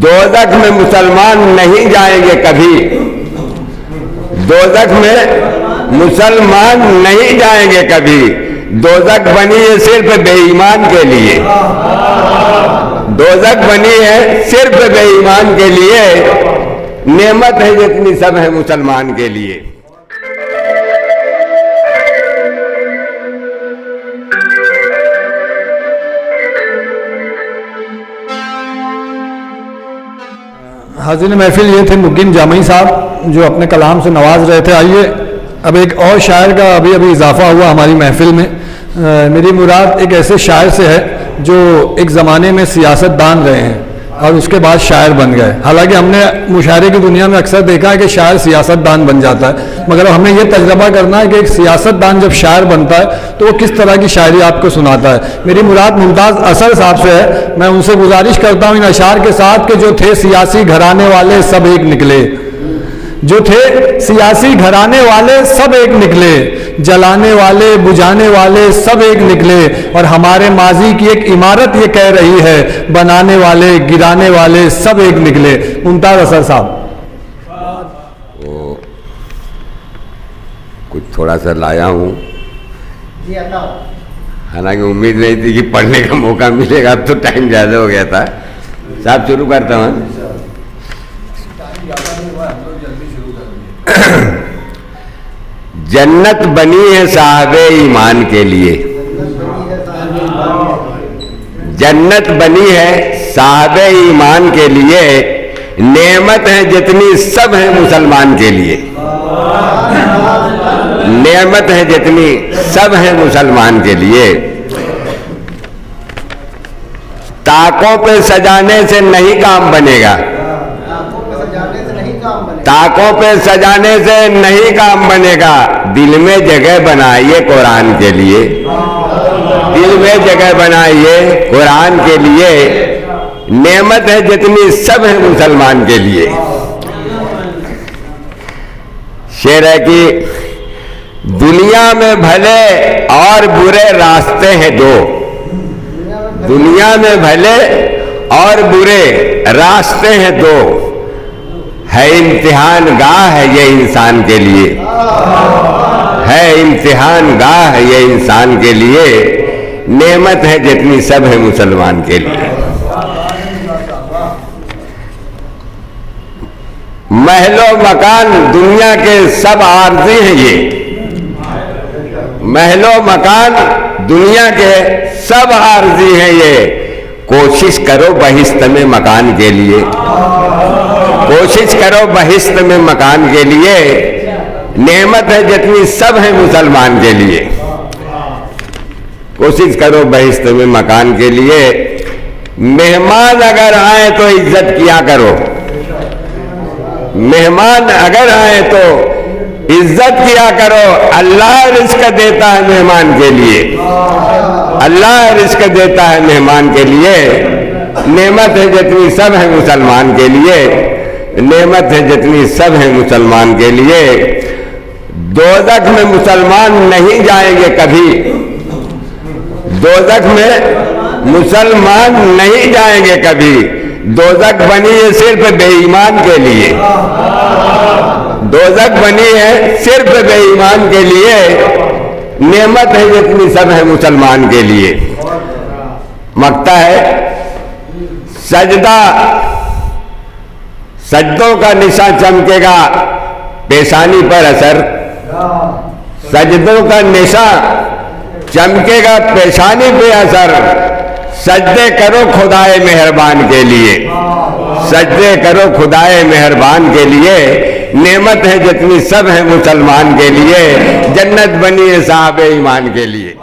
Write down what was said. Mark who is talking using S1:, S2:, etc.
S1: दोज़ख में मुसलमान नहीं जाएंगे कभी, दोज़ख में मुसलमान नहीं जाएंगे कभी। दोज़ख बनी है सिर्फ बेईमान के लिए, दोज़ख बनी है सिर्फ बेईमान के लिए। नेमत है जितनी सब है मुसलमान के लिए।
S2: हाज़िर महफिल ये थे मुकीम जामई साहब जो अपने कलाम से नवाज रहे थे। आइए अब एक और शायर का अभी अभी इजाफा हुआ हमारी महफिल में। मेरी मुराद एक ऐसे शायर से है जो एक ज़माने में सियासतदान रहे हैं और उसके बाद शायर बन गए। हालांकि हमने मुशायरे की दुनिया में अक्सर देखा है कि शायर सियासतदान बन जाता है, मगर हमें यह तजर्बा करना है कि एक सियासतदान जब शायर बनता है तो वो किस तरह की शायरी आपको सुनाता है। मेरी मुराद मुमताज़ असर साहब से है। मैं उनसे गुजारिश करता हूँ इन अशार के साथ कि जो थे सियासी घराने वाले सब एक निकले, जो थे सियासी घराने वाले सब एक निकले, जलाने वाले बुझाने वाले सब एक निकले, और हमारे माजी की एक इमारत ये कह रही है बनाने वाले गिराने वाले सब एक निकले। मुमताज़ असर साहब।
S1: कुछ थोड़ा सा लाया हूँ, हालांकि उम्मीद नहीं थी कि पढ़ने का मौका मिलेगा, अब तो टाइम ज़्यादा हो गया था। साहब शुरू करता हूँ। जन्नत बनी है साहबे ईमान के लिए, जन्नत बनी है साहबे ईमान के लिए। नेमत है जितनी सब है मुसलमान के लिए, नेमत है जितनी सब है मुसलमान के लिए। ताकों पे सजाने से नहीं काम बनेगा, ताकों पे सजाने से नहीं काम बनेगा। दिल में जगह बनाइए कुरान के लिए, दिल में जगह बनाइए कुरान के लिए। नेमत है जितनी सब है मुसलमान के लिए। शेर है कि दुनिया में भले और बुरे रास्ते हैं दो, दुनिया में भले और बुरे रास्ते हैं दो, है इम्तिहान गाह है ये इंसान के लिए, है इम्तिहान गाह है ये इंसान के लिए। नेमत है जितनी सब है मुसलमान के लिए। महलो मकान दुनिया के सब आर्जी हैं ये, महलो मकान दुनिया के सब आर्जी हैं ये। कोशिश करो बहिश्त में मकान के लिए, कोशिश करो बहिश्त में मकान के लिए। नेमत है जितनी सब है मुसलमान के लिए। कोशिश करो बहिश्त में मकान के लिए। मेहमान अगर आए तो इज्जत किया करो, मेहमान अगर आए तो इज्जत किया करो। अल्लाह रिस्क देता है मेहमान के लिए, अल्लाह रिस्क देता है मेहमान के लिए। नेमत है जितनी सब है मुसलमान के लिए, नेमत है जितनी सब है मुसलमान के लिए। दोज़ख में मुसलमान नहीं जाएंगे कभी, दोज़ख में मुसलमान नहीं जाएंगे कभी। दोज़ख बनी है सिर्फ बेईमान के लिए, दोज़ख बनी है सिर्फ बेईमान के लिए। नेमत है जितनी सब है मुसलमान के लिए। मकता है सजदा, सजदों का निशान चमकेगा पेशानी पर असर, सजदों का निशान चमकेगा पेशानी पे असर। सजदे करो खुदाए मेहरबान के लिए, सजदे करो खुदाए मेहरबान के लिए। नेमत है जितनी सब है मुसलमान के लिए। जन्नत बनी है साहबे ईमान के लिए।